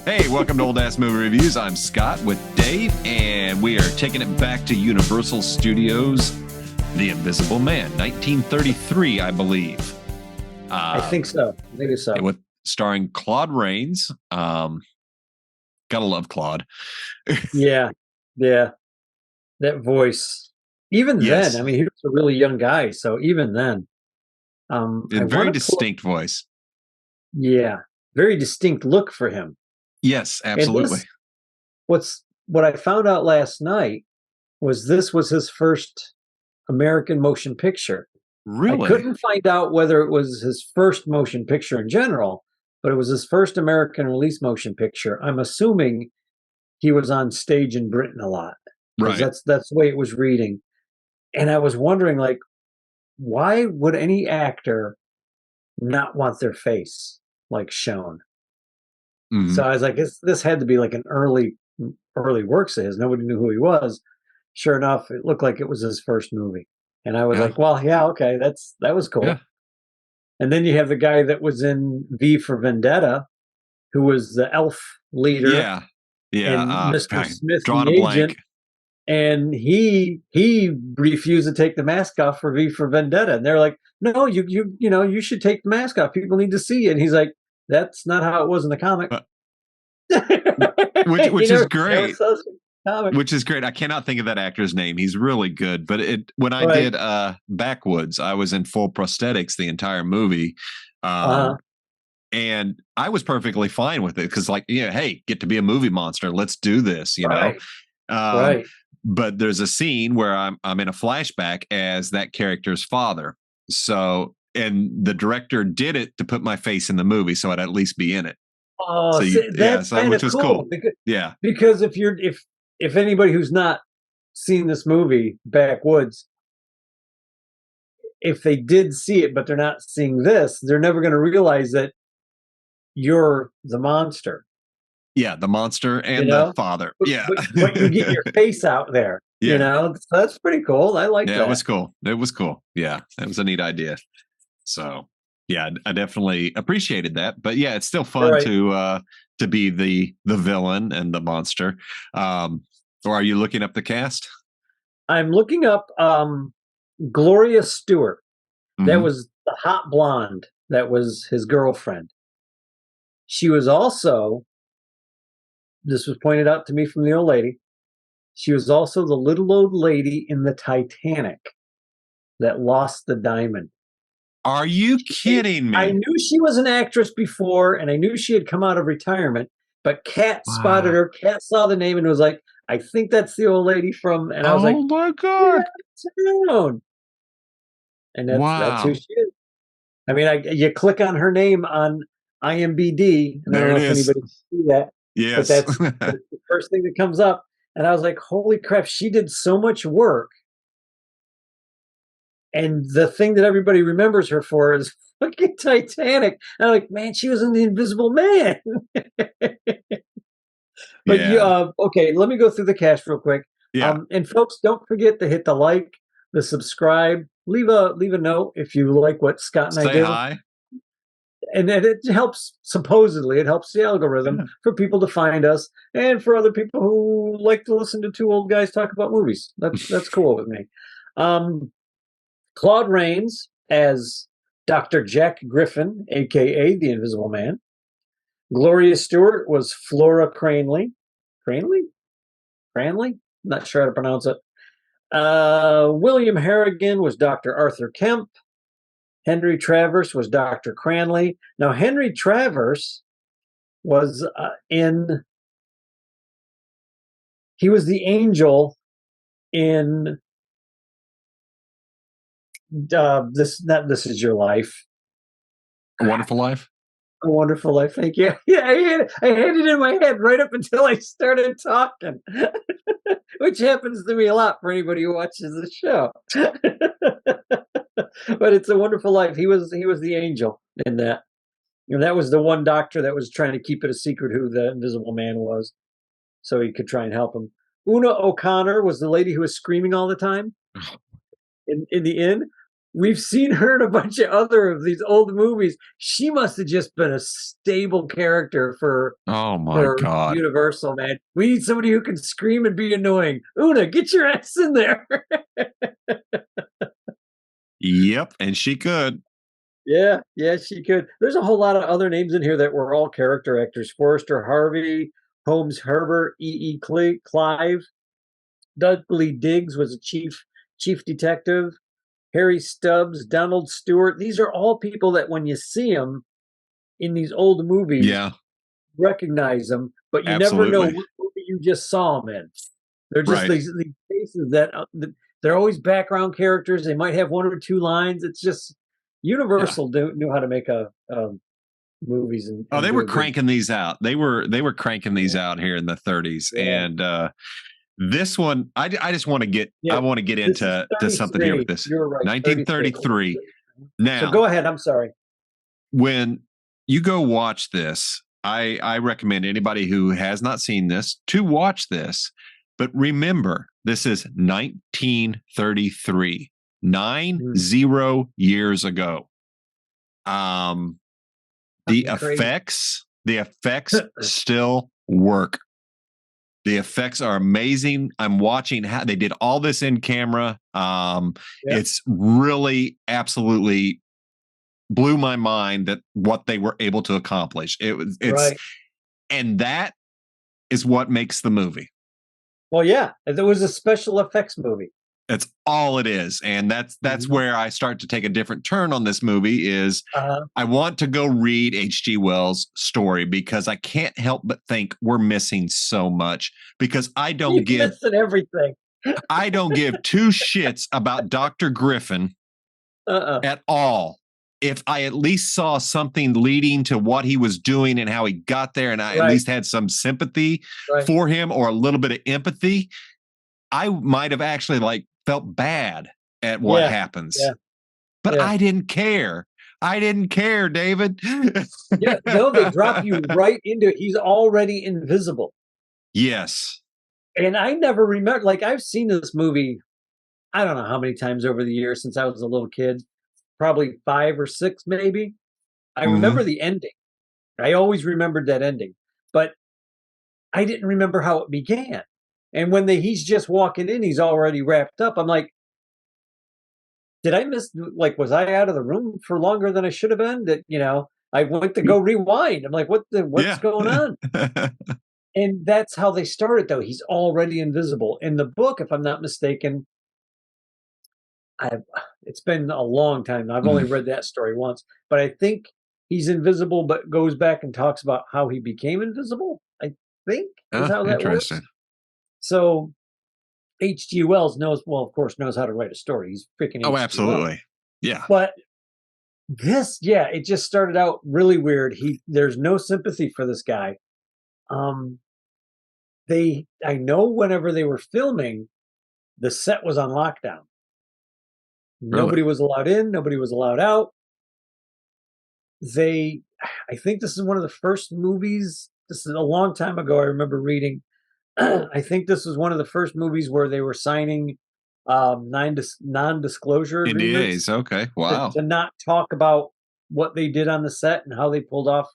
Hey, welcome to Old Ass Movie Reviews. I'm Scott with Dave, and we are taking it back to Universal Studios' The Invisible Man, 1933, I believe. I think so. Maybe so. With starring Claude Rains. Gotta love Claude. Yeah, yeah. That voice. Even then, Yes, I mean, he was a really young guy, so even then, a I want very to pull. distinct voice. Yeah, very distinct look for him. Yes, And absolutely. what I found out last night was this was his first American motion picture. I Really? couldn't find out whether it was his first motion picture in general, but it was his first American release motion picture. I'm assuming he was on stage in Britain a lot because Right. that's the way it was reading. And I was wondering, like, why would any actor not want their face like shown? So Hmm. I was like, this had to be like an early works of his. Nobody knew who he was. Sure enough, it looked like it was his first movie. And I was Yeah. like, well, yeah, okay, that was Yeah. cool. And then you have the guy that was in V for Vendetta, who was the elf leader Yeah. Yeah. and Mr. Smith, Drawing a the blank. agent, and he refused to take the mask off for V for Vendetta, and they're like, "No, you should take the mask off. People need to see it." And he's like, "That's not how it was in the comic." Uh, which He which is never great. says it in the comic. Which is great. I cannot think of that actor's name. He's really good. But it when I Right. did Backwoods, I was in full prosthetics the entire movie. Uh-huh. Um and I was perfectly fine with it because, like, yeah, hey, get to be a movie monster. Let's do this. Right. Um, Right. but there's a scene where I'm in a flashback as that character's father. So and the director did it to put my face in the movie, so I'd at least be in it. Oh, So you, see, yeah, that's so kind which of was cool cool. because Yeah, if anybody who's not seen this movie Backwoods, if they did see it but they're not seeing this, they're never going to realize that you're the monster, yeah, the monster you and the know? father. But, Yeah, but, but you get your face out there, you yeah, know? So that's pretty cool. I like yeah. It that. was cool. It was cool. Yeah, it was a neat idea. So yeah, I definitely appreciated that. But yeah, it's still All fun right. to be the villain and the monster. Or are you looking up the cast? I'm looking up Gloria Stewart. That Hmm. was the hot blonde that was his girlfriend. She was also, this was pointed out to me from the old lady, she was also the little old lady in the Titanic that lost the diamond. Are you kidding I me? knew she was an actress before, and I knew she had come out of retirement. But Kat spotted Wow. her. Kat saw the name and was like, "I think that's the old lady from." And I was like, Oh my "Yeah, God. it's around." And that's who Wow. she is. I mean, you click on her name on IMBD, and I don't There know it if is. anybody can see that, but Yes. that's the first thing that comes up. And I was like, "Holy crap!" She did so much work, and the thing that everybody remembers her for is fucking Titanic. And I'm like, man, she was in the Invisible Man. But you, Yeah. okay, let me go through the cast real quick. Yeah. And folks, don't forget to hit the like, the subscribe, leave a note if you like what Scott and I Say do, hi. and then it helps. Supposedly, it helps the algorithm Yeah. for people to find us, and for other people who like to listen to two old guys talk about movies. That's cool with me. Um, Claude Rains as Dr. Jack Griffin, aka the Invisible Man. Gloria Stewart was Flora Cranley. Cranley? Cranley? Not sure how to pronounce it. William Harrigan was Dr. Arthur Kemp. Henry Travers was Dr. Cranley. Now, Henry Travers was he was the angel in This Is Your Life. A Wonderful Life. A Wonderful Life. Thank you. Yeah, I had it in my head right up until I started talking, which happens to me a lot for anybody who watches the show. But it's a Wonderful Life. He was the angel in that. And that was the one doctor that was trying to keep it a secret who the Invisible Man was, so he could try and help him. Una O'Connor was the lady who was screaming all the time in the inn. we've seen her in a bunch of other of these old movies. She must have just been a stable character Oh my for God. Universal, man. We need somebody who can scream and be annoying. Una, get your ass in there. Yep. And she could. Yeah, yeah, she could. There's a whole lot of other names in here that were all character actors. Forrester Harvey, Holmes Herbert, Clive, Dudley Diggs was a chief detective. Harry Stubbs, Donald Stewart. These are all people that when you see them in these old movies, Yeah, recognize them, but you never know absolutely. what movie you just saw them in. They're just Right. these faces that they're always background characters. They might have one or two lines. It's just Yeah. Universal knew how to make a movies Oh, and they do were a good. cranking these out. They were cranking these Yeah, out here in the 30s, yeah, and this one, I just want to get yeah. I want to get This is into something here with 33. this You're right, 33. 1933. So Now, go ahead. I'm sorry. when you go watch this, I recommend anybody who has not seen this to watch this. But remember, this is 1933, Mm, 90 years ago. Um, the something crazy. effects still work. The effects are amazing. I'm watching how they did all this in camera. Yeah, It's really absolutely blew my mind that what they were able to accomplish. It's right. and that is what makes the movie. Well, yeah, there was a special effects movie. That's all it is. And that's Mhm. where I start to take a different turn on this movie is Uh-huh. I want to go read H.G. Wells' story because I can't help but think we're missing so much because You're missing everything. I don't give two shits about Dr. Griffin Uh-uh. at all. If I at least saw something leading to what he was doing and how he got there, and I at Right, least had some sympathy right. for him or a little bit of empathy, I might have actually like felt bad at what Yeah, happens. yeah, But yeah. I didn't care. I didn't care, David. Yeah, no, they drop you right into he's already invisible. Yes. And I never remember like, I've seen this movie, I don't know how many times over the years since I was a little kid, probably 5 or 6 maybe. I remember Hmm. the ending. I always remembered that ending, but I didn't remember how it began. And when he's just walking in, he's already wrapped up. I'm like, did I miss like was I out of the room for longer than I should have been? That I went to go rewind. I'm like, what's Yeah. going on? And that's how they started though. He's already invisible. In the book, if I'm not mistaken, I've it's been a long time. I've only Mm. read that story once, but I think he's invisible, but goes back and talks about how he became invisible. I think is Oh, how that interesting. works. So H.G. Wells knows, well, of course, knows how to write a story. He's freaking Oh, H.G. Wells. absolutely. Yeah. But yeah, it just started out really weird. There's no sympathy for this guy. Um, I know whenever they were filming, the set was on lockdown. Really. Nobody was allowed in, nobody was allowed out. They, I think this is one of the first movies. This is a long time ago. I remember reading. I think this was one of the first movies where they were signing non-disclosure agreements NDAs. Okay. Wow. to not talk about what they did on the set and how they pulled off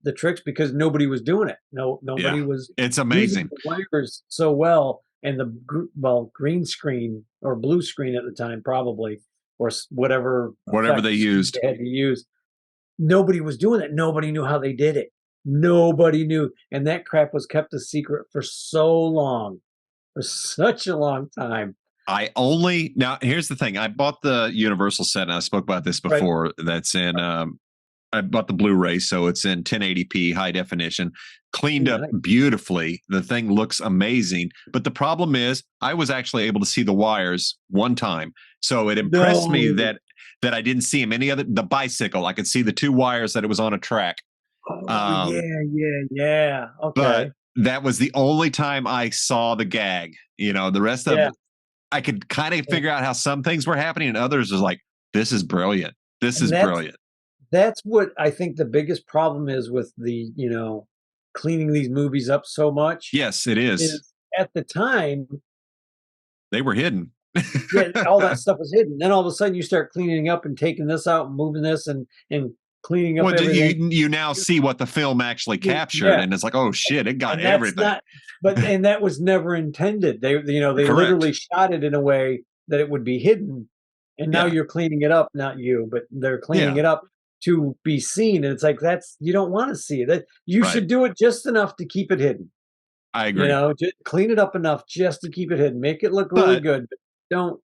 the tricks because nobody was doing it. Nobody Yeah. was It's using amazing. the wires so well, and green screen or blue screen at the time probably, or whatever Whatever they effect screen used. they had to use. Nobody was doing it. Nobody knew how they did it. Nobody knew, and that crap was kept a secret for so long, for such a long time. I only now here's the thing. I bought the Universal set and I spoke about this Right. before. That's in I bought the Blu-ray, so it's in 1080p high definition, cleaned Ooh, up nice. beautifully. The thing looks amazing. But the problem is I was actually able to see the wires one time. So it impressed me No. that I didn't see him any other the bicycle. I could see the two wires that it was on a track. Oh Um, yeah, yeah, yeah. but Okay. that was the only time I saw the gag. The rest of Yeah. I could kind of Yeah. figure out how some things were happening and others was like, this is brilliant. This And is brilliant. that's what I think the biggest problem is with cleaning these movies up so much Yes, it is. is at the time They were hidden. Yeah, all that stuff was hidden. Then all of a sudden you start cleaning up and taking this out and moving this and cleaning up Well, everything. you now see what the film actually captured, Yeah, and it's like, oh shit, it got and that's everything. not, but and that was never intended. They Correct. literally shot it in a way that it would be hidden, and now Yeah. you're cleaning it up, not you, but they're cleaning Yeah. it up to be seen, and it's like that's you don't want to see it. That you Right. should do it just enough to keep it hidden. I agree. Just clean it up enough just to keep it hidden, make it look really But good, but don't.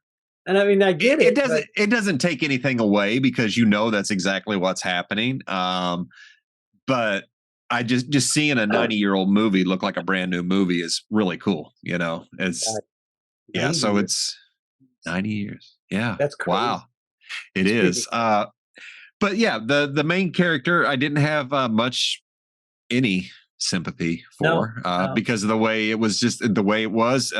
And I mean, I get it, but it doesn't take anything away because you know that's exactly what's happening. But I just seeing a 90-year-old movie look like a brand new movie is really cool. You know, it's God, yeah. 90 So years. it's 90 years. Yeah. That's crazy. Wow. It It's crazy. is. But yeah, the main character I didn't have much any sympathy No, for no, because of the way it was, just the way it was.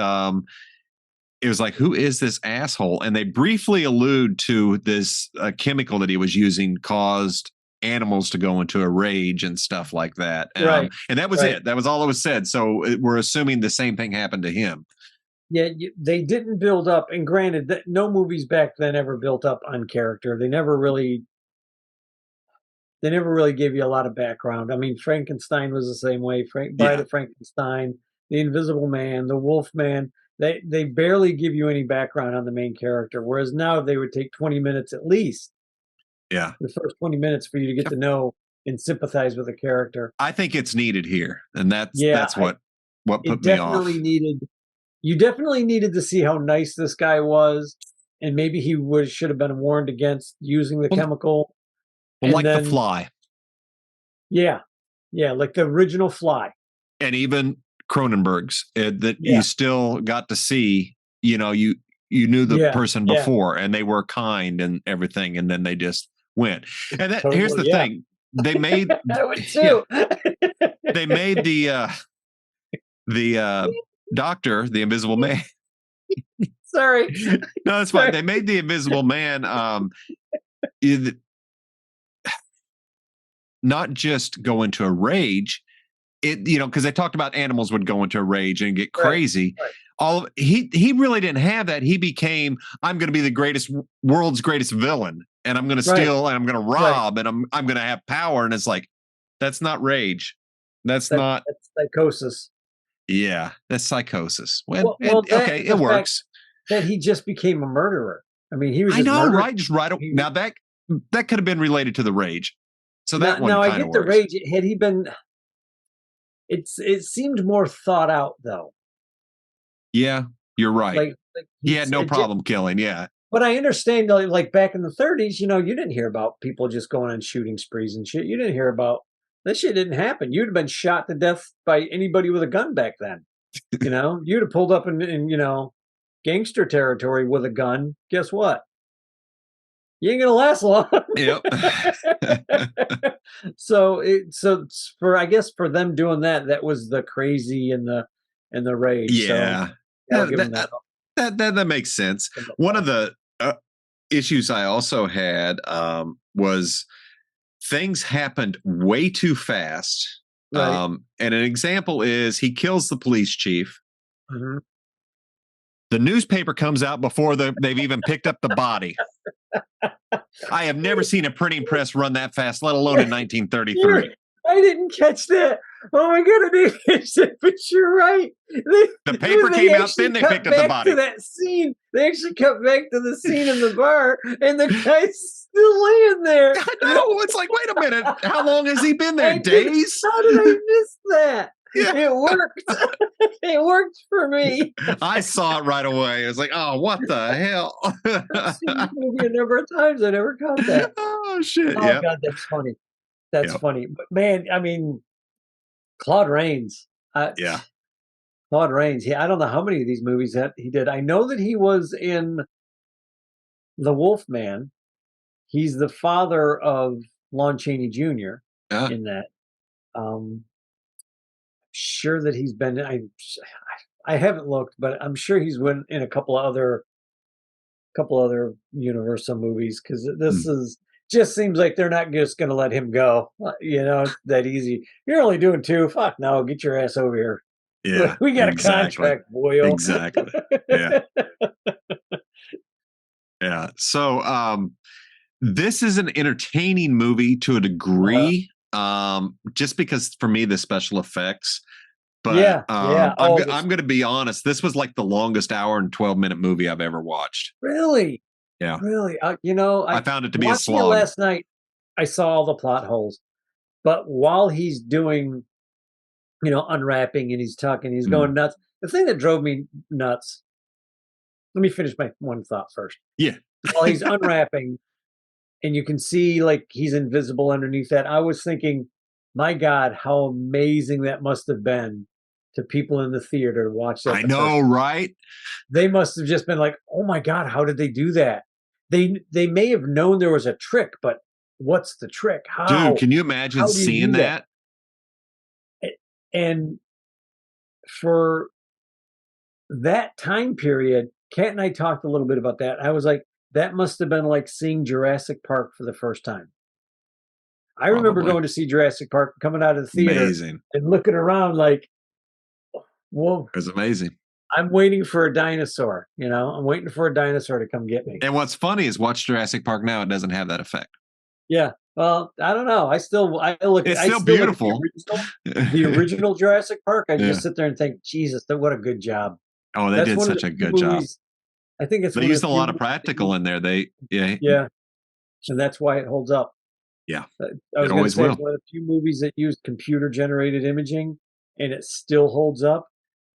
It was like, who is this asshole? And they briefly allude to this chemical that he was using caused animals to go into a rage and stuff like that. right, And that was right. it. That was all it was said. So we're assuming the same thing happened to him. Yeah, they didn't build up, and granted, that no movies back then ever built up on character. They never really gave you a lot of background. I mean, Frankenstein was the same way. Bride Yeah. of Frankenstein, The Invisible Man, The Wolf Man. They barely give you any background on the main character. Whereas now they would take 20 minutes at least, Yeah. the first 20 minutes for you to get to know and sympathize with a character. I think it's needed here. And Yeah, that's what it put me definitely off. needed. You definitely needed to see how nice this guy was, and maybe he was should have been warned against using the Well, chemical. And like The then, Fly. yeah, yeah, like the original Fly. And even Cronenberg's, that Yeah, you still got to see, you knew the yeah, person yeah, before and they were kind and everything, and then they just went. And here's totally. the Yeah, thing. They made I would yeah, too. they made the doctor, the Invisible Man. Sorry, No, that's fine. sorry. They made the Invisible Man not just go into a rage, because they talked about animals would go into a rage and get Right, crazy. right, He really didn't have that. He became, I'm going to be the world's greatest villain, and I'm going to right, steal, and I'm going to right. rob, and I'm going to have power. And it's like, that's not rage. That's not. That's psychosis. Yeah, that's psychosis. That Okay, the it fact works. that he just became a murderer. I mean, he was I just know, murdering. right? Just right He, now that could have been related to the rage, so that one now I kind of get the works. rage. Had he been, it seemed more thought out though. Yeah, you're right. Like He had no problem killing. Yeah, but I understand, like back in the 30s, you didn't hear about people just going on shooting sprees and shit. You didn't hear about that shit. Didn't happen. You'd have been shot to death by anybody with a gun back then. You'd have pulled up in gangster territory with a gun. Guess what? You ain't gonna last long. yep. So for I guess for them doing that, that was the crazy and the rage. So Yeah, I'll give them that. that makes sense. One of the issues I also had was things happened way too fast. Right. And an example is he kills the police chief. Mhm. The newspaper comes out before they've even picked up the body. I have never seen a printing press run that fast, let alone in 1933. I didn't catch that. Oh my god, I didn't catch that. But you're right. The paper came out, then they picked up the body. To that scene. They actually cut back to the scene in the bar, and the guy's still laying there. I know. It's like, wait a minute. How long has he been there? Days? How did I miss that? Yeah. It worked. It worked for me. I saw it right away. I was like, oh, what the hell? I've seen this movie a number of times. I never caught that. Oh, shit. Oh, Yeah. God, that's funny. That's Yep. funny. But, man, I mean, Claude Rains. Yeah. Claude Rains. I don't know how many of these movies that he did. I know that he was in The Wolf Man. He's the father of Lon Chaney Jr. Yeah. in that. Sure that he's been. I haven't looked, but I'm sure he's been in a couple other Universal movies because this is just seems like they're not just going to let him go. That easy. You're only doing two. Fuck no, get your ass over here. Yeah. We got exactly. a contract, boyo. Exactly. Yeah. Yeah. So this is an entertaining movie to a Uh, degree. Just because for me the special effects, but yeah, yeah. I'm Oh, this I'm going to be honest. This was like the longest hour and 12-minute movie I've ever watched. really, Yeah, really. You know, I I found it to be a watching it slog. last night. I saw all the plot holes, but while he's doing, unwrapping and he's talking, he's Mm. going nuts. The thing that drove me nuts. Let me finish my one thought first. Yeah, While he's unwrapping, and you can see like he's invisible underneath that. I was thinking, my God, how amazing that must have been to people in the theater to watch that I the first know, time. right? They must have just been like, "Oh my God, how did they do that?" They may have known there was a trick, but what's the trick? Dude, How can you imagine how do you seeing do that? that? And for that time period, Kat and I talked a little bit about that. I was like, that must have been like seeing Jurassic Park for the first time. I remember Probably going to see Jurassic Park, coming out of the theater amazing. and looking around like, "Whoa, It was amazing. I'm waiting for a dinosaur, I'm waiting for a dinosaur to come get me." And what's funny is watch Jurassic Park now; it doesn't have that effect. Yeah. Well, I don't know. It's I still still look at beautiful. the original Jurassic Park. I Yeah. just sit there and think, Jesus, what a good job. Oh, they That's did one of the such a few good job. movies. I think it's They one of used the a few lot of movies that practical use, in there. They, yeah, yeah, and that's why it holds up. yeah. I It was going to always say it's will. one of the few movies that used computer generated imaging, and it still holds up.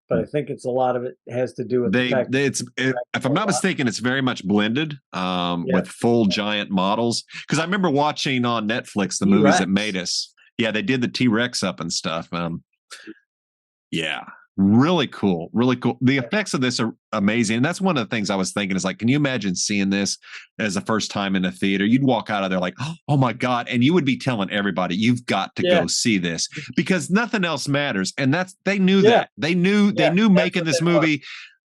But I think it's a lot of it has to do with the fact that If I'm a not lot. mistaken, it's very much blended Yeah, with full giant models. Because I remember watching on Netflix the T movies that made Rex. us. Yeah, they did the T-Rex up and stuff. Yeah, really cool, really cool. The effects of this are amazing, and that's one of the things I was thinking is like, can you imagine seeing this as the first time in a theater? You'd walk out of there like, oh my god, and you would be telling everybody you've got to Yeah, go see this because nothing else matters. And that's they knew yeah, that they yeah. knew That's making what this that was. movie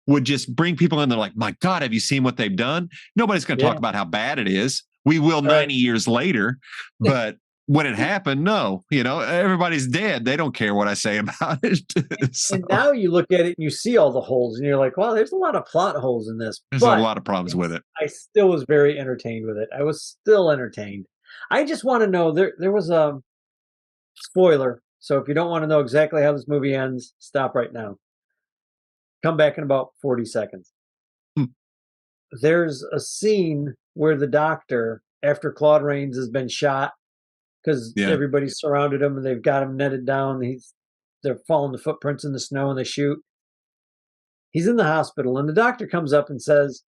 would just bring people in. They're like, my god, have you seen what they've done? Nobody's going to talk Yeah, about how bad it is. We will right. 90 years later, but when it happened, no, everybody's dead. They don't care what I say about it. So And now you look at it and you see all the holes, and you're like, "Wow, there's a lot of plot holes in this." there's a But lot of problems with it. I still was very entertained with it. I was still entertained. I just want to know there was a spoiler. So if you don't want to know exactly how this movie ends, stop right now. Come back in about 40 seconds. Hmm. There's a scene where the doctor, after Claude Rains has been shot, because Yeah. everybody's surrounded him and they've got him netted down. They're following the footprints in the snow and they shoot. He's in the hospital, and the doctor comes up and says,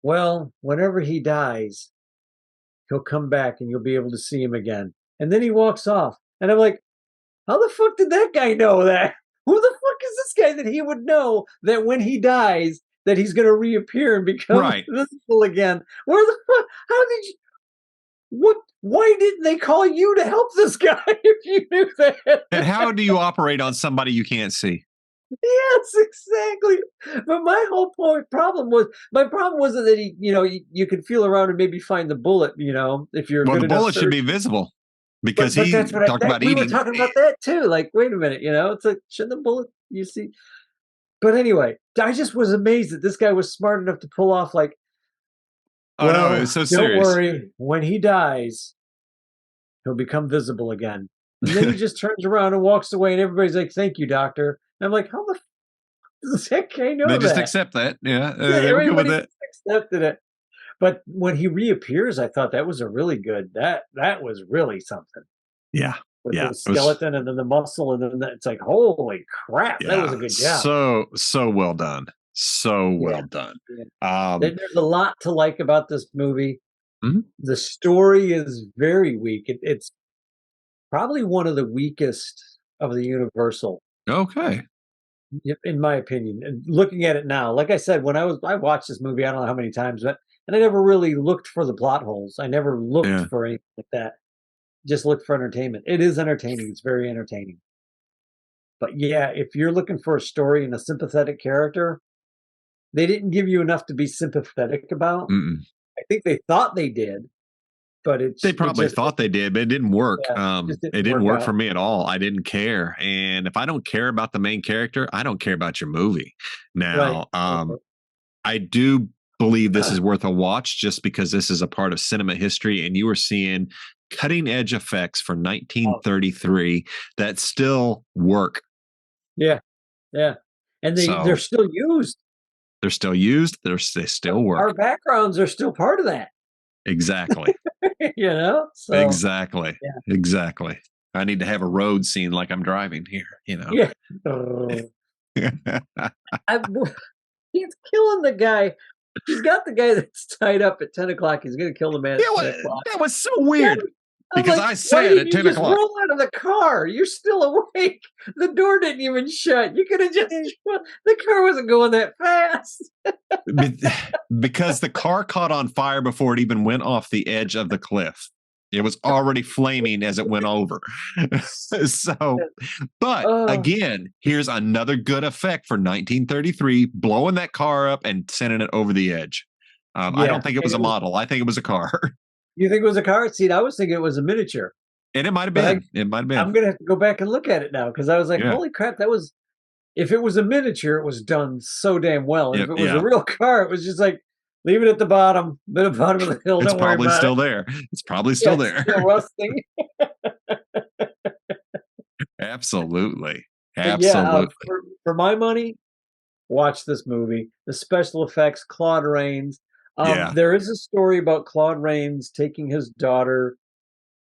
"Well, whenever he dies, he'll come back and you'll be able to see him again." And then he walks off. And I'm like, how the fuck did that guy know that? Who the fuck is this guy that he would know that when he dies, that he's going to reappear and become Right. visible again? Where the fuck? How did you? What? Why didn't they call you to help this guy if you knew And that? how do you operate on somebody you can't see? Yes, exactly. But my problem wasn't that you could feel around and maybe find the bullet, if you're a Well, good the enough bullet should be surgeon. visible because But he that's what talked about we were eating. talking about that too. Like, wait a minute, it's like should the bullet you see? But anyway, I just was amazed that this guy was smart enough to pull off like, Oh no, it was well, so don't serious. worry, when he dies, he'll become visible again. And then he just turns around and walks away, and everybody's like, "Thank you, doctor." And I'm like, how the f- does that guy They know just that? accept that. Yeah, Yeah, they were good with everybody it. just accepted it. But when he reappears, I thought that was a really good that was really something Yeah, with yeah. the It was. skeleton and then the muscle and then it's like, holy crap, that was a Yeah, good job. so well done. So Yeah. well done. Yeah. Um, There's a lot to like about this movie. mhm. The story is very weak. It's probably one of the weakest of the Universal, Okay. in my opinion. And looking at it now, like I said, when I watched this movie, I don't know how many times, but and I never really looked for the plot holes. I never looked Yeah. for anything like that. Just look for entertainment. It is entertaining. It's very entertaining. But yeah, if you're looking for a story and a sympathetic character, they didn't give you enough to be sympathetic about. Mm-mm. I think they thought they did, but They it probably just thought they did, but it didn't work. yeah, it just It didn't didn't work work for out. me at all. I didn't care, and if I don't care about the main character, I don't care about your movie. Right. Now, Right. I do. believe this is worth a watch just because this is a part of cinema history, and you were seeing cutting edge effects from 1933 that still work. Yeah, yeah, and they're So still used. they're still used. They still work. Our backgrounds are still part of that. Exactly. So Exactly. Exactly. I need to have a road scene like I'm driving here, yeah. He's killing the guy. He's got the guy that's tied up at 10 o'clock. He's going to kill the man at 10 o'clock. That was so weird. Because like, I said at 10 o'clock. Roll out of the car. You're still awake. The door didn't even shut. You could have just. The car wasn't going that fast. Because the car caught on fire before it even went off the edge of the cliff. It was already flaming as it went over. But again, here's another good effect for 1933, blowing that car up and sending it over the edge. I don't think it was a model. I think it was a car. You think it was a car? See, I was thinking it was a miniature. And it might have been. It might have been. I'm going to have to go back and look at it now because I was like, holy crap, that was. If it was a miniature, it was done so damn well. And if it was a real car, it was just like, leave it at the bottom of the hill. It's probably still there. It's probably still there. It's still rusting. Absolutely. For my money, watch this movie. The special effects, Claude Rains. There is a story about Claude Rains taking his daughter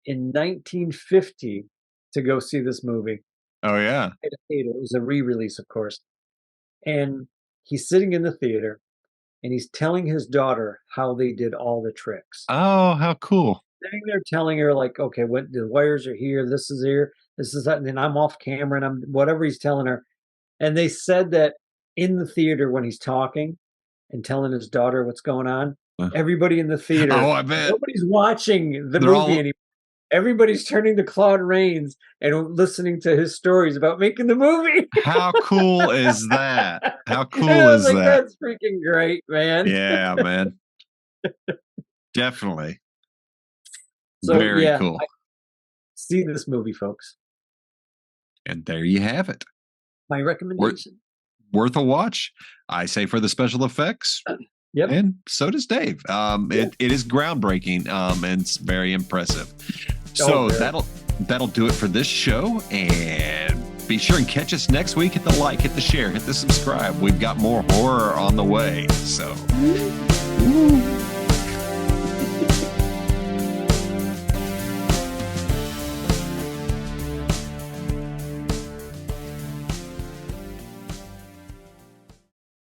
in 1950 to go see this movie. Oh, yeah. It was a re-release, of course. And he's sitting in the theater, and he's telling his daughter how they did all the tricks. Oh, how cool. Sitting there telling her, like, okay, what the wires are here, this is here, this is that, and then I'm off camera, and I'm whatever he's telling her. And they said that in the theater when he's talking and telling his daughter what's going on, everybody in the theater, I bet. Nobody's watching the movie anymore. Everybody's turning to Claude Rains and listening to his stories about making the movie. How cool is that? How cool is that? That's freaking great, man. Yeah, man. Definitely. So, very cool. See this movie, folks. And there you have it. My recommendation. Worth a watch. I say for the special effects. Yep. And so does Dave. It is groundbreaking and it's very impressive. So that'll do it for this show. And be sure and catch us next week. Hit the like, hit the share, hit the subscribe. We've got more horror on the way. So. Ooh.